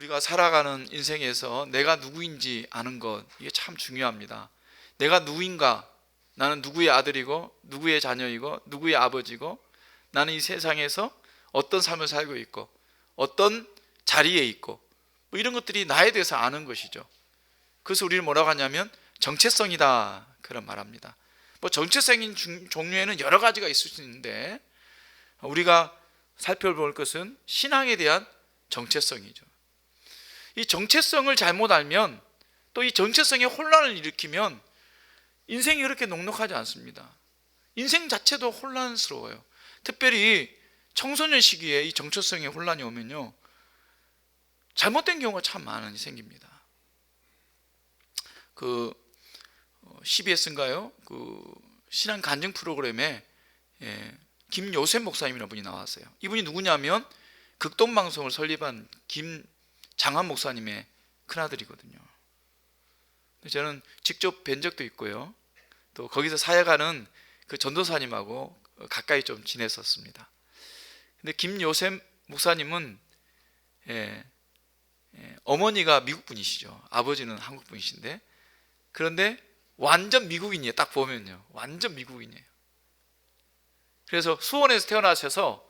우리가 살아가는 인생에서 내가 누구인지 아는 것, 이게 참 중요합니다. 내가 누구인가? 나는 누구의 아들이고 누구의 자녀이고 누구의 아버지고, 나는 이 세상에서 어떤 삶을 살고 있고 어떤 자리에 있고, 뭐 이런 것들이 나에 대해서 아는 것이죠. 그래서 우리는 뭐라고 하냐면 정체성이다, 그런 말합니다. 뭐 정체성인 종류에는 여러 가지가 있을 수 있는데, 우리가 살펴볼 것은 신앙에 대한 정체성이죠. 이 정체성을 잘못 알면, 또 이 정체성에 혼란을 일으키면 인생이 그렇게 녹록하지 않습니다. 인생 자체도 혼란스러워요. 특별히 청소년 시기에 이 정체성에 혼란이 오면요, 잘못된 경우가 참 많이 생깁니다. CBS인가요? 신앙 간증 프로그램에 김요셉 목사님이라는 분이 나왔어요. 이분이 누구냐면 극동방송을 설립한 김장한 목사님의 큰아들이거든요. 저는 직접 뵌 적도 있고요, 또 거기서 사역하는 그 전도사님하고 가까이 좀 지냈었습니다. 근데 김요셉 목사님은 어머니가 미국 분이시죠. 아버지는 한국 분이신데, 그런데 완전 미국인이에요. 딱 보면요, 완전 미국인이에요. 그래서 수원에서 태어나셔서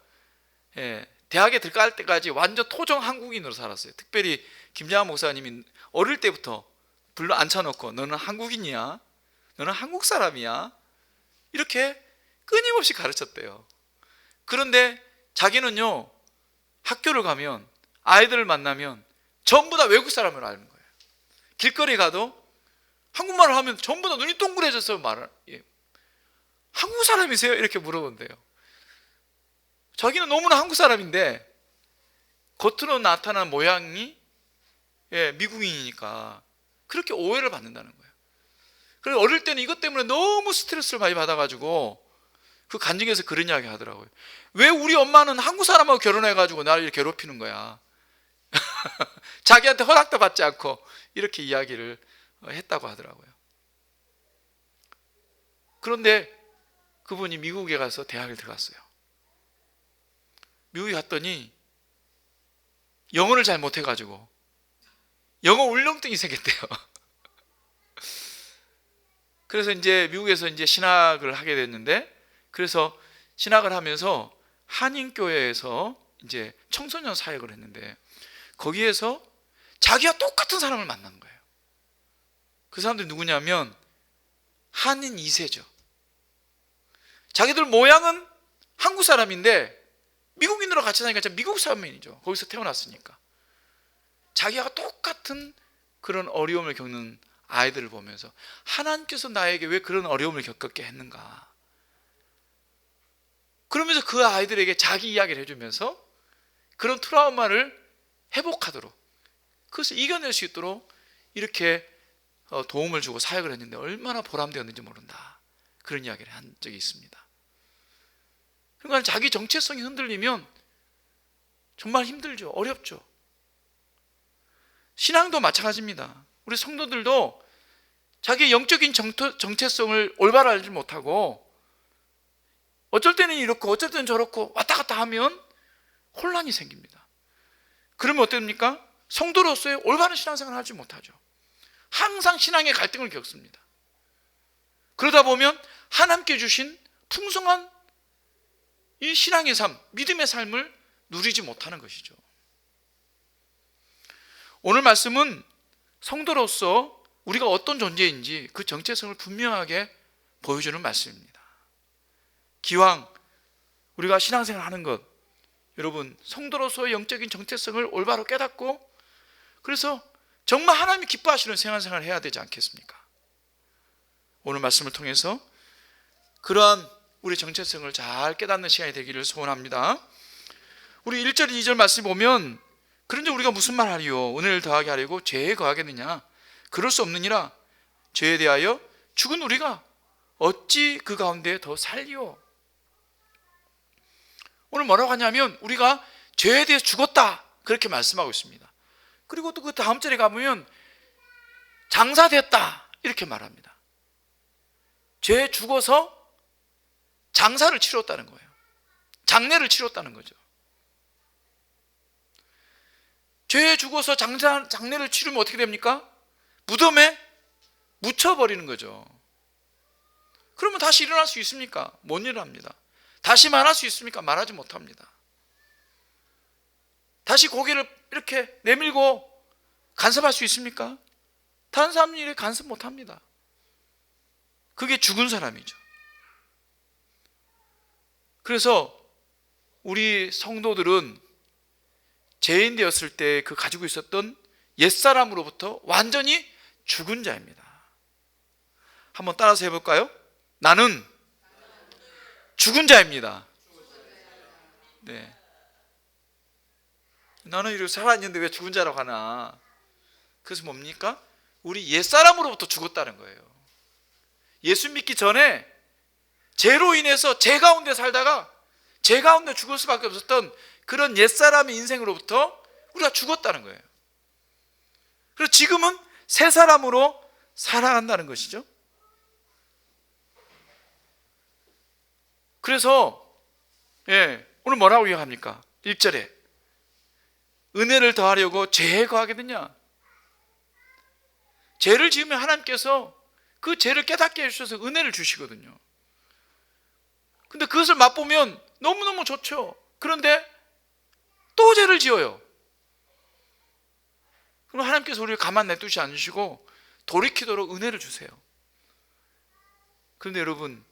대학에 들어갈 때까지 완전 토종 한국인으로 살았어요. 특별히 김장한 목사님이 어릴 때부터 불러 앉혀놓고 너는 한국인이야, 너는 한국 사람이야, 이렇게 끊임없이 가르쳤대요. 그런데 자기는요, 학교를 가면 아이들을 만나면 전부 다 외국 사람을 아는 거예요. 길거리 가도 한국말을 하면 전부 다 눈이 동그래져서 한국 사람이세요? 이렇게 물어본대요. 자기는 너무나 한국 사람인데 겉으로 나타난 모양이 미국인이니까 그렇게 오해를 받는다는 거예요. 그래서 어릴 때는 이것 때문에 너무 스트레스를 많이 받아가지고 그 간증에서 그런 이야기 하더라고요. 왜 우리 엄마는 한국 사람하고 결혼해가지고 나를 괴롭히는 거야? 자기한테 허락도 받지 않고 이렇게 이야기를 했다고 하더라고요. 그런데 그분이 미국에 가서 대학을 들어갔어요. 미국에 갔더니 영어를 잘 못해가지고 영어 울렁증이 생겼대요. 그래서 이제 미국에서 이제 신학을 하게 됐는데, 그래서 신학을 하면서 한인교회에서 이제 청소년 사역을 했는데, 거기에서 자기와 똑같은 사람을 만난 거예요. 그 사람들이 누구냐면 한인 2세죠. 자기들 모양은 한국 사람인데 미국인으로 같이 사니까 미국 사람이죠. 거기서 태어났으니까. 자기와 똑같은 그런 어려움을 겪는 아이들을 보면서 하나님께서 나에게 왜 그런 어려움을 겪게 했는가, 그러면서 그 아이들에게 자기 이야기를 해주면서 그런 트라우마를 회복하도록, 그것을 이겨낼 수 있도록 이렇게 도움을 주고 사역을 했는데 얼마나 보람되었는지 모른다, 그런 이야기를 한 적이 있습니다. 그러니까 자기 정체성이 흔들리면 정말 힘들죠. 어렵죠. 신앙도 마찬가지입니다. 우리 성도들도 자기의 영적인 정체성을 올바로 알지 못하고 어쩔 때는 이렇고 어쩔 때는 저렇고 왔다 갔다 하면 혼란이 생깁니다. 그러면 어떻습니까? 성도로서의 올바른 신앙생활을 하지 못하죠. 항상 신앙의 갈등을 겪습니다. 그러다 보면 하나님께 주신 풍성한 이 신앙의 삶, 믿음의 삶을 누리지 못하는 것이죠. 오늘 말씀은 성도로서 우리가 어떤 존재인지 그 정체성을 분명하게 보여주는 말씀입니다. 기왕 우리가 신앙생활을 하는 것, 여러분 성도로서의 영적인 정체성을 올바로 깨닫고, 그래서 정말 하나님이 기뻐하시는 신앙생활을 해야 되지 않겠습니까? 오늘 말씀을 통해서 그러한 우리 정체성을 잘 깨닫는 시간이 되기를 소원합니다. 우리 1절 2절 말씀 보면, 그런데 우리가 무슨 말 하리요? 은혜를 더하게 하려고 죄에 거하겠느냐? 그럴 수 없느니라. 죄에 대하여 죽은 우리가 어찌 그 가운데 더 살리요? 오늘 뭐라고 하냐면 우리가 죄에 대해 죽었다, 그렇게 말씀하고 있습니다. 그리고 또 그 다음 절에 가보면 장사됐다, 이렇게 말합니다. 죄에 죽어서 장사를 치렀다는 거예요. 장례를 치렀다는 거죠. 죄에 죽어서 장례를 치르면 어떻게 됩니까? 무덤에 묻혀버리는 거죠. 그러면 다시 일어날 수 있습니까? 못 일어납니다. 다시 말할 수 있습니까? 말하지 못합니다. 다시 고개를 이렇게 내밀고 간섭할 수 있습니까? 다른 사람 일에 간섭 못합니다. 그게 죽은 사람이죠. 그래서 우리 성도들은 죄인 되었을 때 그 가지고 있었던 옛사람으로부터 완전히 죽은 자입니다. 한번 따라서 해볼까요? 나는 죽은 자입니다. 네. 나는 이렇게 살아있는데 왜 죽은 자라고 하나? 그래서 뭡니까? 우리 옛사람으로부터 죽었다는 거예요. 예수 믿기 전에 죄로 인해서 죄 가운데 살다가 죄 가운데 죽을 수밖에 없었던 그런 옛사람의 인생으로부터 우리가 죽었다는 거예요. 그래서 지금은 새 사람으로 살아간다는 것이죠. 그래서 오늘 뭐라고 얘기합니까? 1절에 은혜를 더하려고 죄에 거하게 되냐? 죄를 지으면 하나님께서 그 죄를 깨닫게 해주셔서 은혜를 주시거든요. 근데 그것을 맛보면 너무너무 좋죠. 그런데 또 죄를 지어요. 그럼 하나님께서 우리를 가만 냅두지 않으시고 돌이키도록 은혜를 주세요. 그런데 여러분,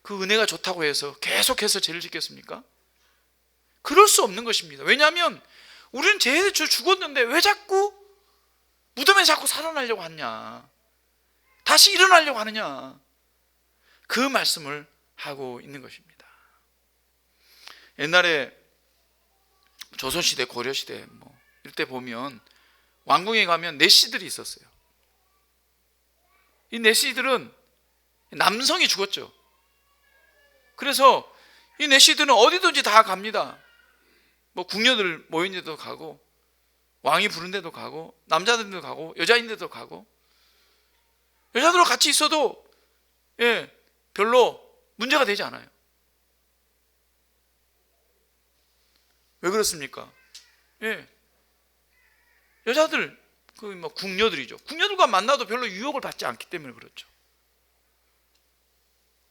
그 은혜가 좋다고 해서 계속해서 죄를 짓겠습니까? 그럴 수 없는 것입니다. 왜냐하면 우리는 죄에 죽었는데 왜 자꾸 무덤에 자꾸 살아나려고 하느냐, 다시 일어나려고 하느냐, 그 말씀을 하고 있는 것입니다. 옛날에 조선시대, 고려시대 이럴 때 보면 왕궁에 가면 내시들이 있었어요. 이 내시들은 남성이 죽었죠. 그래서 이 내시들은 어디든지 다 갑니다. 궁녀들 모인 데도 가고, 왕이 부른 데도 가고, 남자들도 가고, 여자인데도 가고. 여자들과 같이 있어도 별로 문제가 되지 않아요. 왜 그렇습니까? 여자들, 궁녀들이죠. 궁녀들과 만나도 별로 유혹을 받지 않기 때문에 그렇죠.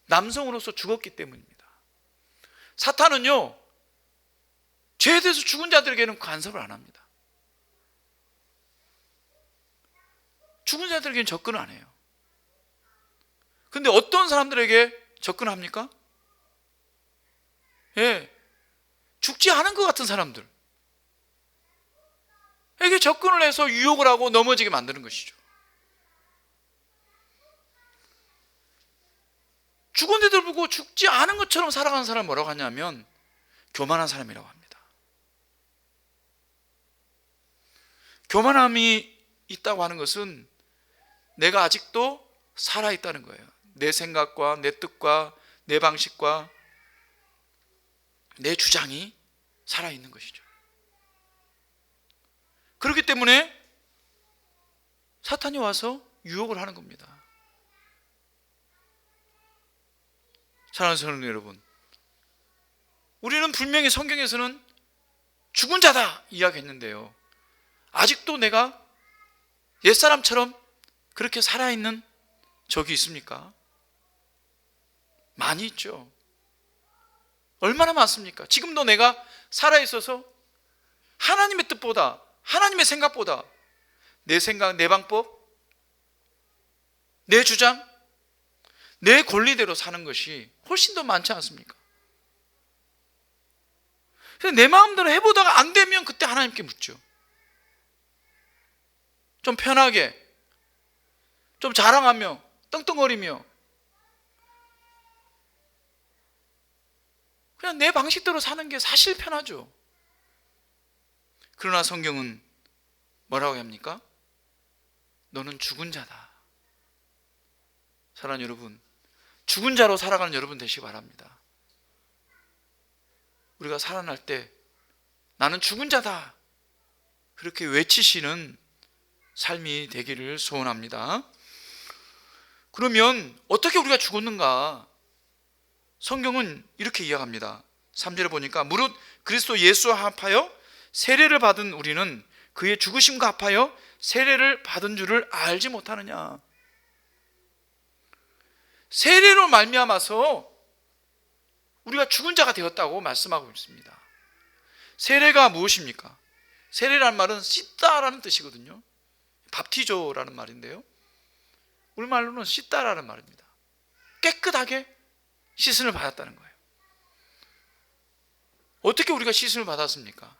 남성으로서 죽었기 때문입니다. 사탄은요, 죄에 대해서 죽은 자들에게는 간섭을 안 합니다. 죽은 자들에게는 접근을 안 해요. 근데 어떤 사람들에게 접근합니까? 죽지 않은 것 같은 사람들 에게 접근을 해서 유혹을 하고 넘어지게 만드는 것이죠. 죽은데도 불구하고 죽지 않은 것처럼 살아가는 사람을 뭐라고 하냐면 교만한 사람이라고 합니다. 교만함이 있다고 하는 것은 내가 아직도 살아있다는 거예요. 내 생각과 내 뜻과 내 방식과 내 주장이 살아있는 것이죠. 그렇기 때문에 사탄이 와서 유혹을 하는 겁니다. 사랑하는 성도 여러분, 우리는 분명히 성경에서는 죽은 자다 이야기했는데요, 아직도 내가 옛사람처럼 그렇게 살아있는 적이 있습니까? 많이 있죠. 얼마나 많습니까? 지금도 내가 살아있어서 하나님의 뜻보다, 하나님의 생각보다 내 생각, 내 방법, 내 주장, 내 권리대로 사는 것이 훨씬 더 많지 않습니까? 그래서 내 마음대로 해보다가 안 되면 그때 하나님께 묻죠. 좀 편하게, 좀 자랑하며 떵떵거리며 그냥 내 방식대로 사는 게 사실 편하죠. 그러나 성경은 뭐라고 합니까? 너는 죽은 자다. 사랑하는 여러분, 죽은 자로 살아가는 여러분 되시기 바랍니다. 우리가 살아날 때 나는 죽은 자다, 그렇게 외치시는 삶이 되기를 소원합니다. 그러면 어떻게 우리가 죽었는가? 성경은 이렇게 이야기합니다. 3절에 보니까 무릇 그리스도 예수와 합하여 세례를 받은 우리는 그의 죽으심과 합하여 세례를 받은 줄을 알지 못하느냐. 세례로 말미암아서 우리가 죽은 자가 되었다고 말씀하고 있습니다. 세례가 무엇입니까? 세례라는 말은 씻다라는 뜻이거든요. 밥티조라는 말인데요, 우리말로는 씻다라는 말입니다. 깨끗하게 씻음을 받았다는 거예요. 어떻게 우리가 씻음을 받았습니까?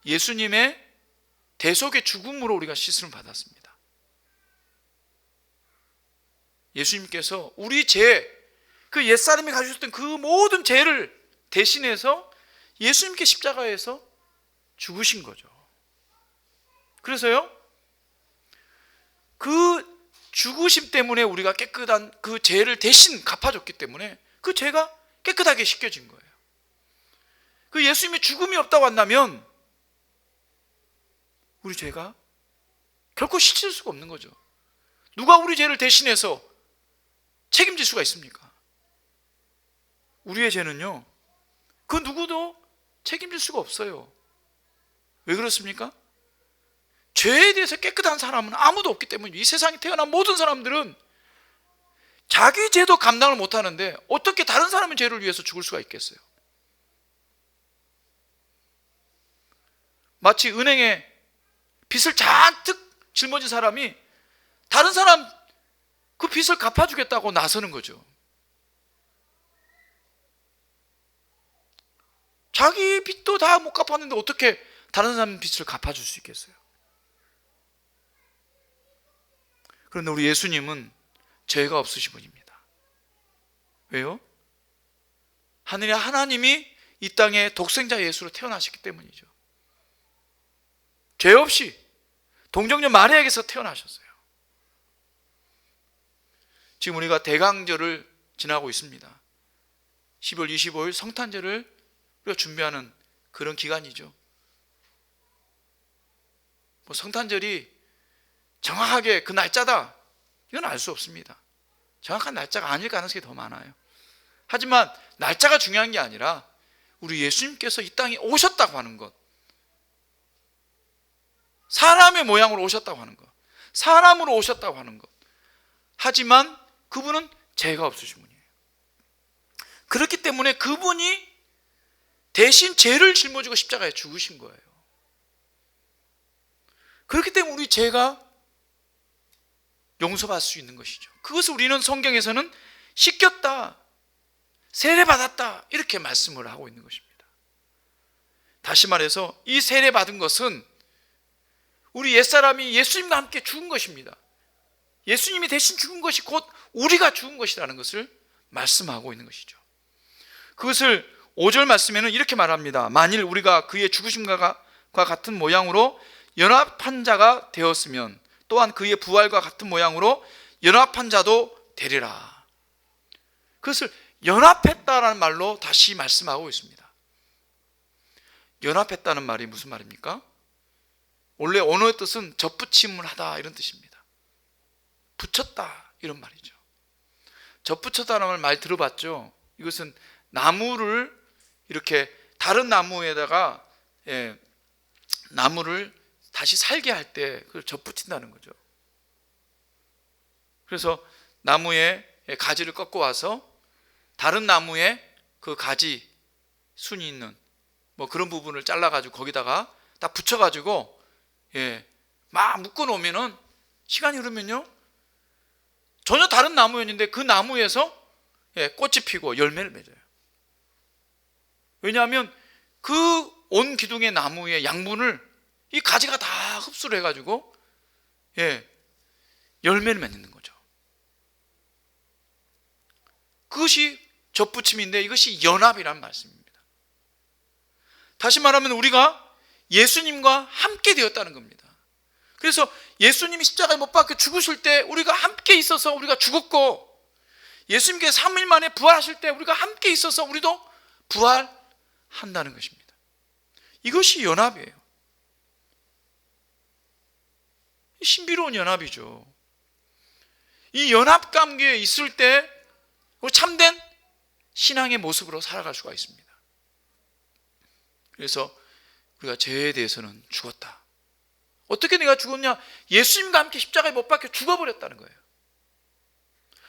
예수님의 대속의 죽음으로 우리가 씻음을 받았습니다. 예수님께서 우리 죄, 그 옛사람이 가지셨던 그 모든 죄를 대신해서 예수님께 십자가에서 죽으신 거죠. 그래서요, 그 죽으심 때문에 우리가 깨끗한 그 죄를 대신 갚아줬기 때문에 그 죄가 깨끗하게 씻겨진 거예요. 그 예수님의 죽음이 없다고 한다면 우리 죄가 결코 씻을 수가 없는 거죠. 누가 우리 죄를 대신해서 책임질 수가 있습니까? 우리의 죄는요, 그 누구도 책임질 수가 없어요. 왜 그렇습니까? 죄에 대해서 깨끗한 사람은 아무도 없기 때문에, 이 세상에 태어난 모든 사람들은 자기 죄도 감당을 못하는데 어떻게 다른 사람의 죄를 위해서 죽을 수가 있겠어요? 마치 은행에 빚을 잔뜩 짊어진 사람이 다른 사람 그 빚을 갚아주겠다고 나서는 거죠. 자기 빚도 다 못 갚았는데 어떻게 다른 사람 빚을 갚아줄 수 있겠어요? 그런데 우리 예수님은 죄가 없으신 분입니다. 왜요? 하늘의 하나님이 이 땅에 독생자 예수로 태어나셨기 때문이죠. 죄 없이 동정녀 마리아에게서 태어나셨어요. 지금 우리가 대강절을 지나고 있습니다. 12월 25일 성탄절을 우리가 준비하는 그런 기간이죠. 뭐 성탄절이 정확하게 그 날짜다, 이건 알 수 없습니다. 정확한 날짜가 아닐 가능성이 더 많아요. 하지만 날짜가 중요한 게 아니라 우리 예수님께서 이 땅에 오셨다고 하는 것, 사람의 모양으로 오셨다고 하는 것, 사람으로 오셨다고 하는 것. 하지만 그분은 죄가 없으신 분이에요. 그렇기 때문에 그분이 대신 죄를 짊어지고 십자가에 죽으신 거예요. 그렇기 때문에 우리 죄가 용서받을 수 있는 것이죠. 그것을 우리는 성경에서는 씻겼다, 세례받았다, 이렇게 말씀을 하고 있는 것입니다. 다시 말해서 이 세례받은 것은 우리 옛사람이 예수님과 함께 죽은 것입니다. 예수님이 대신 죽은 것이 곧 우리가 죽은 것이라는 것을 말씀하고 있는 것이죠. 그것을 5절 말씀에는 이렇게 말합니다. 만일 우리가 그의 죽으심과 같은 모양으로 연합한 자가 되었으면 또한 그의 부활과 같은 모양으로 연합한 자도 되리라. 그것을 연합했다라는 말로 다시 말씀하고 있습니다. 연합했다는 말이 무슨 말입니까? 원래 언어의 뜻은 접붙임을 하다, 이런 뜻입니다. 붙였다, 이런 말이죠. 접붙였다는 말 많이 들어봤죠? 이것은 나무를 이렇게 다른 나무에다가 나무를 다시 살게 할 때 그걸 접붙인다는 거죠. 그래서 나무에 가지를 꺾고 와서 다른 나무에 그 가지 순이 있는 뭐 그런 부분을 잘라가지고 거기다가 딱 붙여가지고 막 묶어 놓으면은 시간이 흐르면요, 전혀 다른 나무였는데 그 나무에서 꽃이 피고 열매를 맺어요. 왜냐하면 그 온 기둥의 나무의 양분을 이 가지가 다 흡수를 해가지고 열매를 맺는 거죠. 그것이 접붙임인데 이것이 연합이라는 말씀입니다. 다시 말하면 우리가 예수님과 함께 되었다는 겁니다. 그래서 예수님이 십자가에 못 박혀 죽으실 때 우리가 함께 있어서 우리가 죽었고, 예수님께서 3일 만에 부활하실 때 우리가 함께 있어서 우리도 부활한다는 것입니다. 이것이 연합이에요. 신비로운 연합이죠. 이 연합 관계에 있을 때 참된 신앙의 모습으로 살아갈 수가 있습니다. 그래서 우리가 죄에 대해서는 죽었다. 어떻게 내가 죽었냐? 예수님과 함께 십자가에 못 박혀 죽어버렸다는 거예요.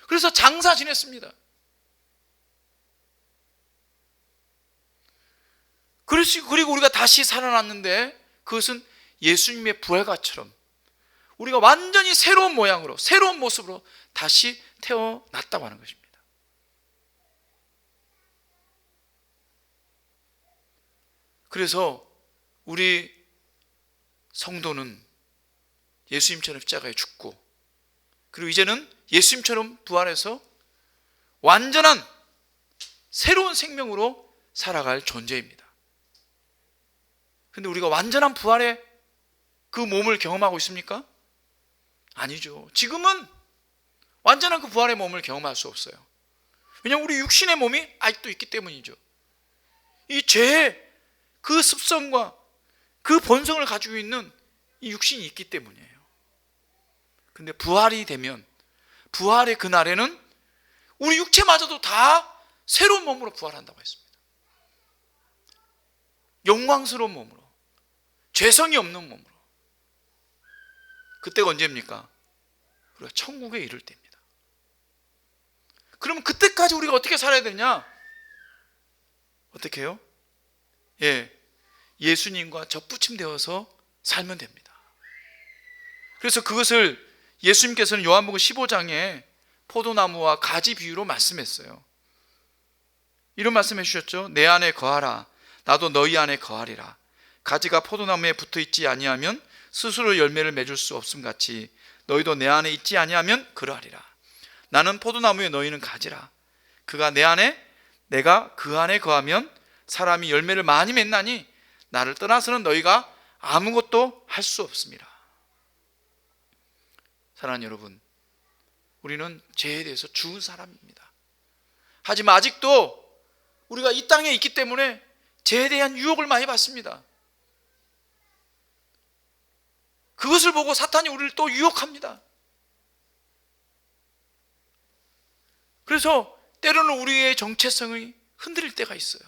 그래서 장사 지냈습니다. 그리고 우리가 다시 살아났는데 그것은 예수님의 부활과처럼 우리가 완전히 새로운 모양으로, 새로운 모습으로 다시 태어났다고 하는 것입니다. 그래서 우리 성도는 예수님처럼 십자가에 죽고, 그리고 이제는 예수님처럼 부활해서 완전한 새로운 생명으로 살아갈 존재입니다. 근데 우리가 완전한 부활의 그 몸을 경험하고 있습니까? 아니죠. 지금은 완전한 그 부활의 몸을 경험할 수 없어요. 왜냐하면 우리 육신의 몸이 아직도 있기 때문이죠. 이 죄의 그 습성과 그 본성을 가지고 있는 이 육신이 있기 때문이에요. 근데 부활이 되면, 부활의 그날에는 우리 육체마저도 다 새로운 몸으로 부활한다고 했습니다. 영광스러운 몸으로, 죄성이 없는 몸으로. 그때가 언제입니까? 우리가 천국에 이를 때입니다. 그러면 그때까지 우리가 어떻게 살아야 되냐? 어떻게 해요? 예수님과 접붙임되어서 살면 됩니다. 그래서 그것을 예수님께서는 요한복음 15장에 포도나무와 가지 비유로 말씀했어요. 이런 말씀해 주셨죠. 내 안에 거하라, 나도 너희 안에 거하리라. 가지가 포도나무에 붙어 있지 아니하면 스스로 열매를 맺을 수 없음 같이 너희도 내 안에 있지 아니하면 그러하리라. 나는 포도나무에 너희는 가지라. 그가 내 안에, 내가 그 안에 거하면 사람이 열매를 많이 맺나니 나를 떠나서는 너희가 아무것도 할 수 없습니다. 사랑하는 여러분, 우리는 죄에 대해서 죽은 사람입니다. 하지만 아직도 우리가 이 땅에 있기 때문에 죄에 대한 유혹을 많이 받습니다. 그것을 보고 사탄이 우리를 또 유혹합니다. 그래서 때로는 우리의 정체성이 흔들릴 때가 있어요.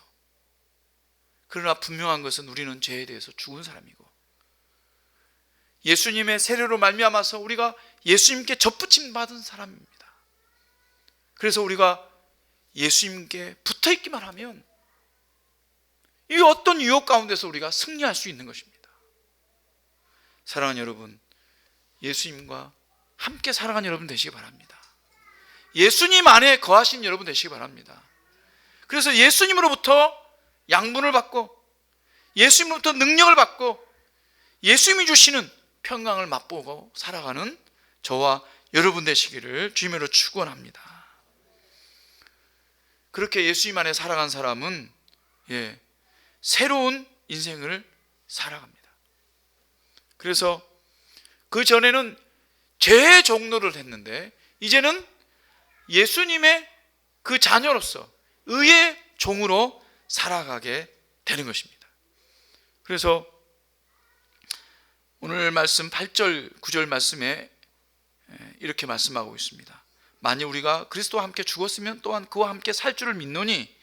그러나 분명한 것은 우리는 죄에 대해서 죽은 사람이고, 예수님의 세례로 말미암아서 우리가 예수님께 접붙임 받은 사람입니다. 그래서 우리가 예수님께 붙어 있기만 하면 이 어떤 유혹 가운데서 우리가 승리할 수 있는 것입니다. 사랑하는 여러분, 예수님과 함께 살아가는 여러분 되시기 바랍니다. 예수님 안에 거하신 여러분 되시기 바랍니다. 그래서 예수님으로부터 양분을 받고, 예수님으로부터 능력을 받고, 예수님이 주시는 평강을 맛보고 살아가는 저와 여러분 되시기를 주님으로 축원합니다. 그렇게 예수님 안에 살아간 사람은 새로운 인생을 살아갑니다. 그래서 그 전에는 죄의 종로를 했는데 이제는 예수님의 그 자녀로서 의의 종으로 살아가게 되는 것입니다. 그래서 오늘 말씀 8절 9절 말씀에 이렇게 말씀하고 있습니다. 만일 우리가 그리스도와 함께 죽었으면 또한 그와 함께 살 줄을 믿노니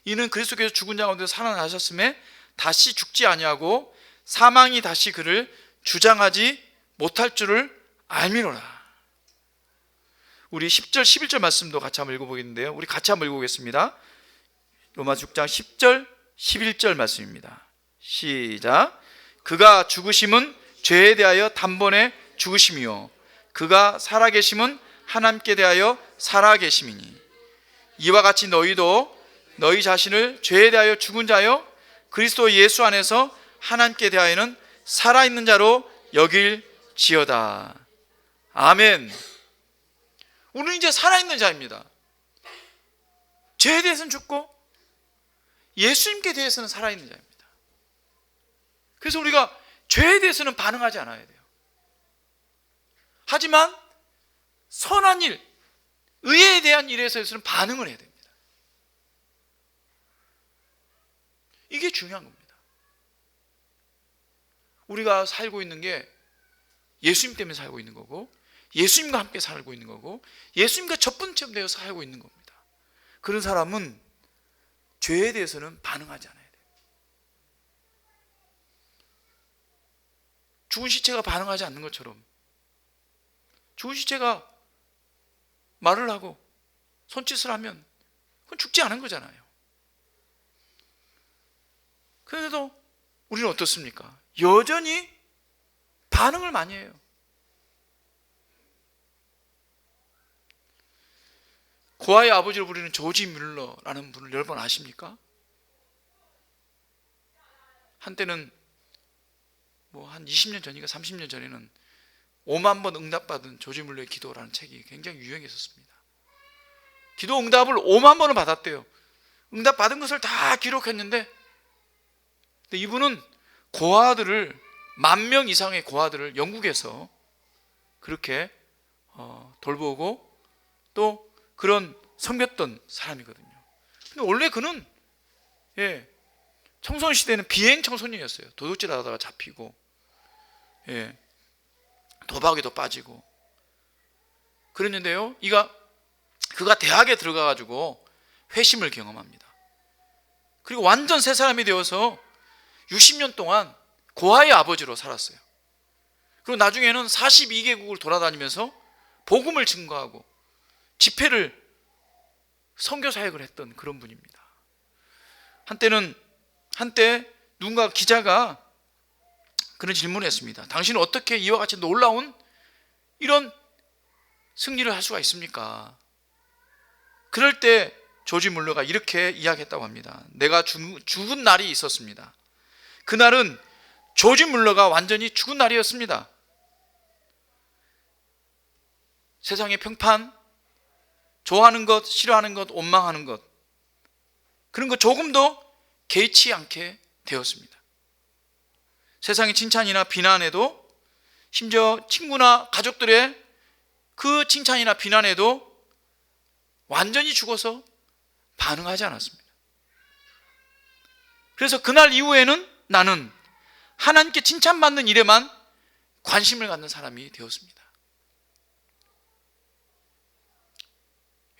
이는 그리스도께서 죽은 자 가운데 살아나셨음에 다시 죽지 아니하고 사망이 다시 그를 주장하지 못할 줄을 알미노라. 우리 10절 11절 말씀도 같이 한번 읽어보겠는데요, 우리 같이 한번 읽어보겠습니다. 로마서 6장 10절 11절 말씀입니다. 시작. 그가 죽으심은 죄에 대하여 단번에 죽으심이요 그가 살아계심은 하나님께 대하여 살아계심이니 이와 같이 너희도 너희 자신을 죄에 대하여 죽은 자요 그리스도 예수 안에서 하나님께 대하여는 살아있는 자로 여길지어다. 아멘. 우리는 이제 살아있는 자입니다. 죄에 대해서는 죽고 예수님께 대해서는 살아있는 자입니다. 그래서 우리가 죄에 대해서는 반응하지 않아야 돼요. 하지만 선한 일, 의에 대한 일에 대해서는 반응을 해야 됩니다. 이게 중요한 겁니다. 우리가 살고 있는 게 예수님 때문에 살고 있는 거고, 예수님과 함께 살고 있는 거고, 예수님과 접붙임되어서 살고 있는 겁니다. 그런 사람은 죄에 대해서는 반응하지 않아야 돼요. 죽은 시체가 반응하지 않는 것처럼 죽은 시체가 말을 하고 손짓을 하면 그건 죽지 않은 거잖아요. 그런데도 우리는 어떻습니까? 여전히 반응을 많이 해요. 고아의 아버지로 부르는 조지 뮬러라는 분을 여러분 아십니까? 한때는 한 20년 전인가 30년 전에는 5만 번 응답받은 조지 뮬러의 기도라는 책이 굉장히 유행했었습니다. 기도 응답을 5만 번을 받았대요. 응답받은 것을 다 기록했는데, 근데 이분은 고아들을 10,000명 이상의 고아들을 영국에서 그렇게 돌보고 또 그런 섬겼던 사람이거든요. 근데 원래 그는 청소년 시대에는 비행 청소년이었어요. 도둑질 하다가 잡히고 도박에도 빠지고 그랬는데요, 그가 대학에 들어가가지고 회심을 경험합니다. 그리고 완전 새 사람이 되어서 60년 동안 고아의 아버지로 살았어요. 그리고 나중에는 42개국을 돌아다니면서 복음을 증거하고 집회를 선교 사역을 했던 그런 분입니다. 한때 누군가 기자가 그런 질문을 했습니다. 당신은 어떻게 이와 같이 놀라운 이런 승리를 할 수가 있습니까? 그럴 때 조지 뮬러가 이렇게 이야기했다고 합니다. 내가 죽은 날이 있었습니다. 그날은 조지 뮬러가 완전히 죽은 날이었습니다. 세상의 평판, 좋아하는 것, 싫어하는 것, 원망하는 것, 그런 것 조금도 개의치 않게 되었습니다. 세상의 칭찬이나 비난에도, 심지어 친구나 가족들의 그 칭찬이나 비난에도 완전히 죽어서 반응하지 않았습니다. 그래서 그날 이후에는 나는 하나님께 칭찬받는 일에만 관심을 갖는 사람이 되었습니다.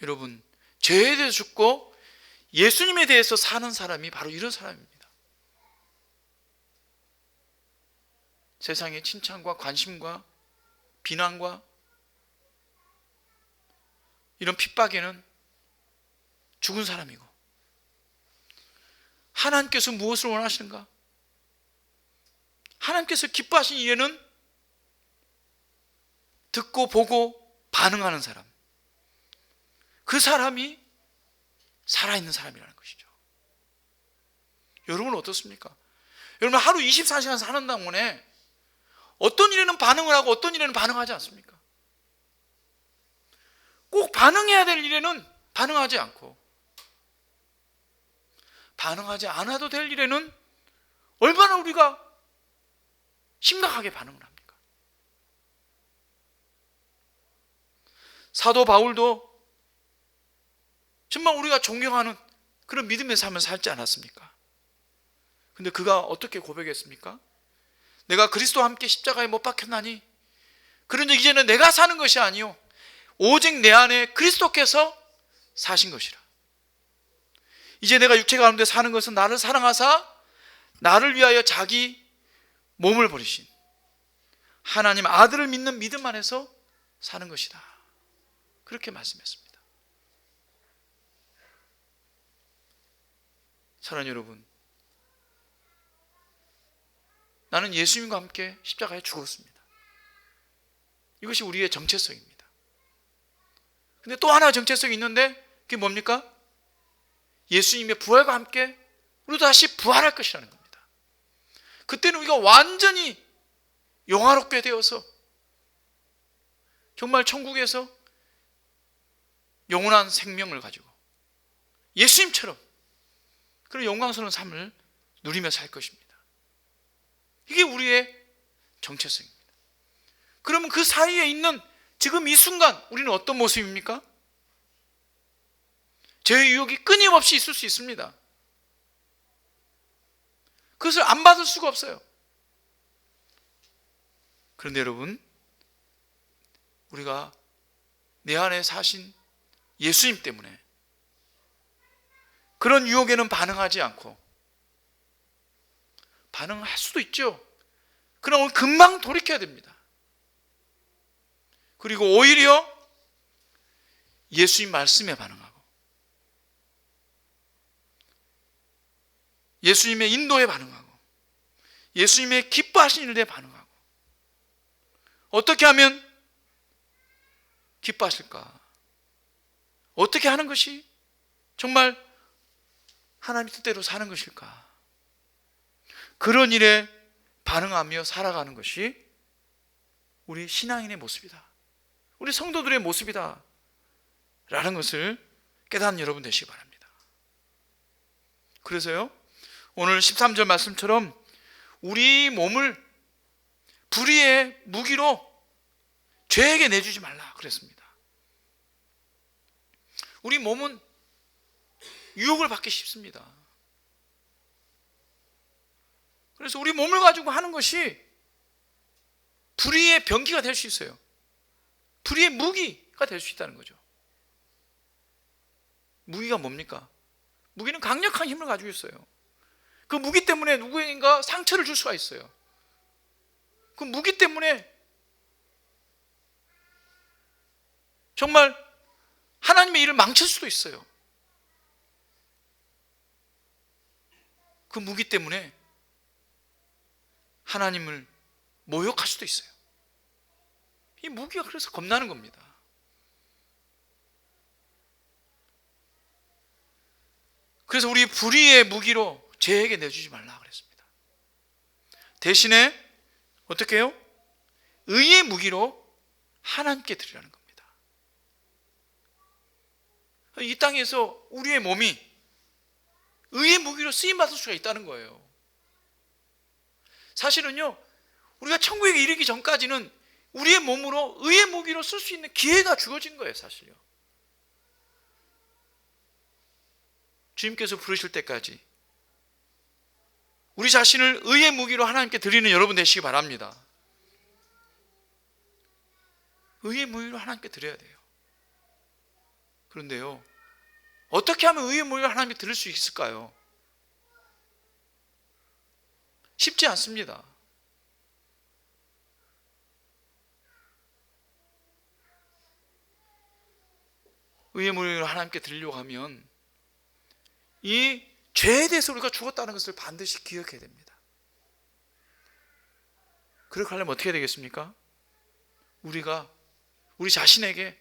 여러분, 죄에 대해서 죽고 예수님에 대해서 사는 사람이 바로 이런 사람입니다. 세상의 칭찬과 관심과 비난과 이런 핍박에는 죽은 사람이고, 하나님께서 무엇을 원하시는가? 하나님께서 기뻐하신 일에는 듣고 보고 반응하는 사람, 그 사람이 살아있는 사람이라는 것이죠. 여러분은 어떻습니까? 여러분 하루 24시간 사는 동안에 어떤 일에는 반응을 하고 어떤 일에는 반응하지 않습니까? 꼭 반응해야 될 일에는 반응하지 않고, 반응하지 않아도 될 일에는 얼마나 우리가 심각하게 반응을 합니까? 사도 바울도 정말 우리가 존경하는 그런 믿음의 삶을 살지 않았습니까? 근데 그가 어떻게 고백했습니까? 내가 그리스도와 함께 십자가에 못 박혔나니 그런즉 이제는 내가 사는 것이 아니요 오직 내 안에 그리스도께서 사신 것이라. 이제 내가 육체 가운데 사는 것은 나를 사랑하사 나를 위하여 자기 몸을 버리신 하나님 아들을 믿는 믿음 안에서 사는 것이다. 그렇게 말씀했습니다. 사랑하는 여러분, 나는 예수님과 함께 십자가에 죽었습니다. 이것이 우리의 정체성입니다. 근데 또 하나 정체성이 있는데 그게 뭡니까? 예수님의 부활과 함께 우리도 다시 부활할 것이라는 겁니다. 그때는 우리가 완전히 영화롭게 되어서 정말 천국에서 영원한 생명을 가지고 예수님처럼 그런 영광스러운 삶을 누리며 살 것입니다. 이게 우리의 정체성입니다. 그러면 그 사이에 있는 지금 이 순간 우리는 어떤 모습입니까? 죄의 유혹이 끊임없이 있을 수 있습니다. 그것을 안 받을 수가 없어요. 그런데 여러분, 우리가 내 안에 사신 예수님 때문에 그런 유혹에는 반응하지 않고, 반응할 수도 있죠. 그럼 금방 돌이켜야 됩니다. 그리고 오히려 예수님 말씀에 반응하고 예수님의 인도에 반응하고 예수님의 기뻐하신 일에 반응하고 어떻게 하면 기뻐하실까? 어떻게 하는 것이 정말 하나님 뜻대로 사는 것일까? 그런 일에 반응하며 살아가는 것이 우리 신앙인의 모습이다. 우리 성도들의 모습이다. 라는 것을 깨닫는 여러분 되시기 바랍니다. 그래서요, 오늘 13절 말씀처럼 우리 몸을 불의의 무기로 죄에게 내주지 말라 그랬습니다. 우리 몸은 유혹을 받기 쉽습니다. 그래서 우리 몸을 가지고 하는 것이 불의의 병기가 될 수 있어요. 불의의 무기가 될 수 있다는 거죠. 무기가 뭡니까? 무기는 강력한 힘을 가지고 있어요. 그 무기 때문에 누구인가 상처를 줄 수가 있어요. 그 무기 때문에 정말 하나님의 일을 망칠 수도 있어요. 그 무기 때문에 하나님을 모욕할 수도 있어요. 이 무기가 그래서 겁나는 겁니다. 그래서 우리 불의의 무기로 죄에게 내주지 말라 그랬습니다. 대신에 어떻게 해요? 의의 무기로 하나님께 드리라는 겁니다. 이 땅에서 우리의 몸이 의의 무기로 쓰임받을 수가 있다는 거예요. 사실은요, 우리가 천국에 이르기 전까지는 우리의 몸으로 의의 무기로 쓸 수 있는 기회가 주어진 거예요, 사실요. 주님께서 부르실 때까지 우리 자신을 의의 무기로 하나님께 드리는 여러분 되시기 바랍니다. 의의 무기로 하나님께 드려야 돼요. 그런데요, 어떻게 하면 의의 무기로 하나님께 드릴 수 있을까요? 쉽지 않습니다. 의의 무기로 하나님께 드리려고 하면 이 죄에 대해서 우리가 죽었다는 것을 반드시 기억해야 됩니다. 그렇게 하려면 어떻게 되겠습니까? 우리가 우리 자신에게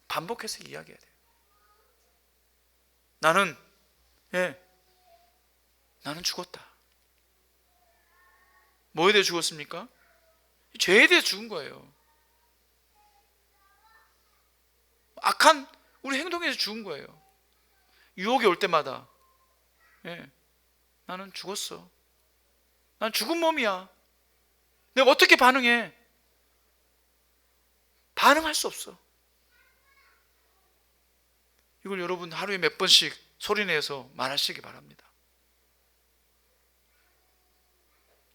반복해서 이야기해야 돼요. 나는 죽었다. 뭐에 대해 죽었습니까? 죄에 대해 죽은 거예요. 악한 우리 행동에 대해서 죽은 거예요. 유혹이 올 때마다 나는 죽었어. 난 죽은 몸이야. 내가 어떻게 반응해? 반응할 수 없어. 이걸 여러분 하루에 몇 번씩 소리내서 말하시기 바랍니다.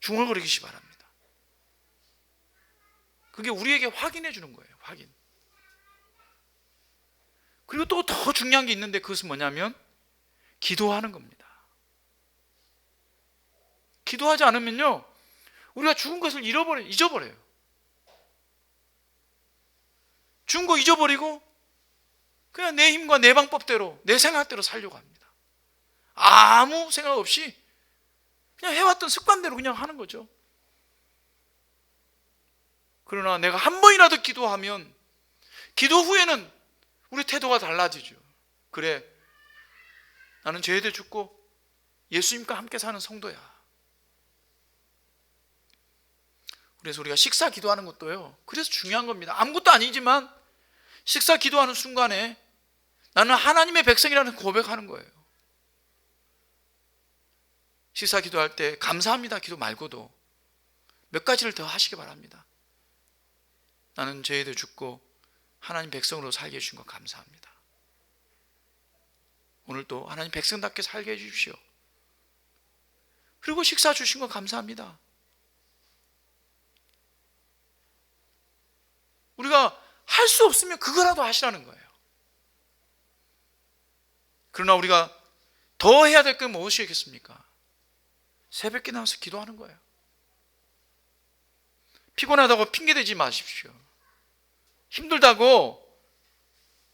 중얼거리시기 바랍니다. 그게 우리에게 확인해 주는 거예요. 확인. 그리고 또 더 중요한 게 있는데 그것은 뭐냐면 기도하는 겁니다. 기도하지 않으면요, 우리가 죽은 것을 잊어버려요. 죽은 거 잊어버리고 그냥 내 힘과 내 방법대로 내 생각대로 살려고 합니다. 아무 생각 없이 그냥 해왔던 습관대로 그냥 하는 거죠. 그러나 내가 한 번이라도 기도하면 기도 후에는 우리 태도가 달라지죠. 그래, 나는 죄에 대해 죽고 예수님과 함께 사는 성도야. 그래서 우리가 식사 기도하는 것도요, 그래서 중요한 겁니다. 아무것도 아니지만 식사 기도하는 순간에 나는 하나님의 백성이라는 고백하는 거예요. 식사 기도할 때 감사합니다 기도 말고도 몇 가지를 더 하시기 바랍니다. 나는 죄에 대해 죽고 하나님 백성으로 살게 해주신 것 감사합니다. 오늘도 하나님 백성답게 살게 해주십시오. 그리고 식사 주신 것 감사합니다. 우리가 할 수 없으면 그거라도 하시라는 거예요. 그러나 우리가 더 해야 될 건 무엇이겠습니까? 새벽에 나와서 기도하는 거예요. 피곤하다고 핑계대지 마십시오. 힘들다고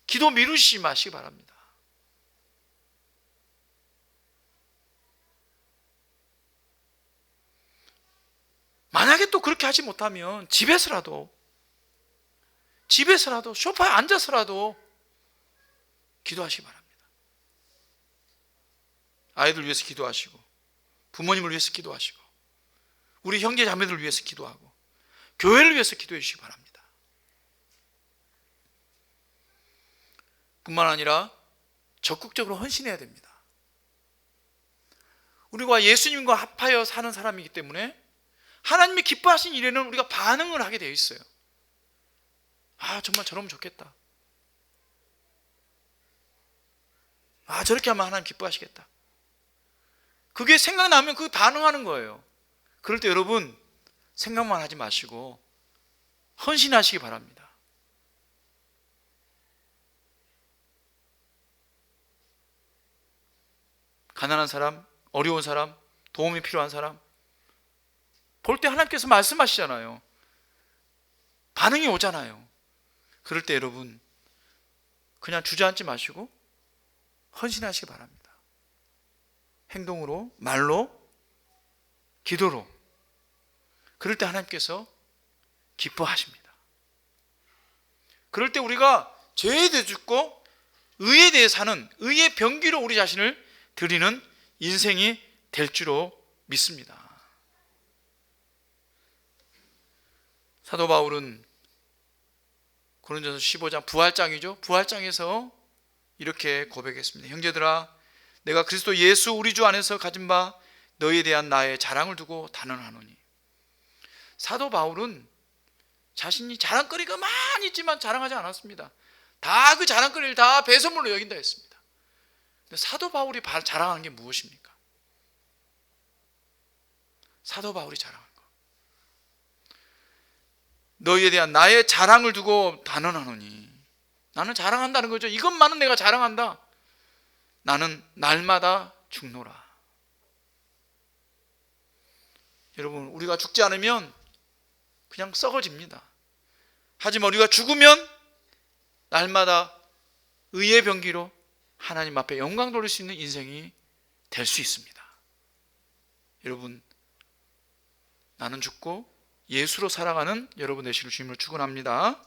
기도 미루시지 마시기 바랍니다. 만약에 또 그렇게 하지 못하면 집에서라도 소파에 앉아서라도 기도하시기 바랍니다. 아이들 위해서 기도하시고, 부모님을 위해서 기도하시고, 우리 형제 자매들을 위해서 기도하고, 교회를 위해서 기도해 주시기 바랍니다. 뿐만 아니라 적극적으로 헌신해야 됩니다. 우리가 예수님과 합하여 사는 사람이기 때문에 하나님이 기뻐하신 일에는 우리가 반응을 하게 되어 있어요. 아, 정말 저러면 좋겠다. 아, 저렇게 하면 하나님 기뻐하시겠다. 그게 생각나면 그 반응하는 거예요. 그럴 때 여러분, 생각만 하지 마시고 헌신하시기 바랍니다. 가난한 사람, 어려운 사람, 도움이 필요한 사람 볼 때 하나님께서 말씀하시잖아요. 반응이 오잖아요. 그럴 때 여러분, 그냥 주저앉지 마시고 헌신하시기 바랍니다. 행동으로, 말로, 기도로. 그럴 때 하나님께서 기뻐하십니다. 그럴 때 우리가 죄에 대해 죽고 의에 대해 사는, 의의 병기로 우리 자신을 드리는 인생이 될 줄로 믿습니다. 사도 바울은 고린도전서 15장 부활장이죠. 부활장에서 이렇게 고백했습니다. 형제들아, 내가 그리스도 예수 우리 주 안에서 가진 바 너희에 대한 나의 자랑을 두고 단언하노니. 사도 바울은 자신이 자랑거리가 많이 있지만 자랑하지 않았습니다. 다 그 자랑거리를 다 배설물로 여긴다 했습니다. 근데 사도 바울이 자랑하는 게 무엇입니까? 사도 바울이 자랑한 거, 너희에 대한 나의 자랑을 두고 단언하노니. 나는 자랑한다는 거죠. 이것만은 내가 자랑한다. 나는 날마다 죽노라. 여러분, 우리가 죽지 않으면 그냥 썩어집니다. 하지만 우리가 죽으면 날마다 의의 병기로 하나님 앞에 영광 돌릴 수 있는 인생이 될 수 있습니다. 여러분, 나는 죽고 예수로 살아가는 여러분 되시길 주님으로 축원합니다.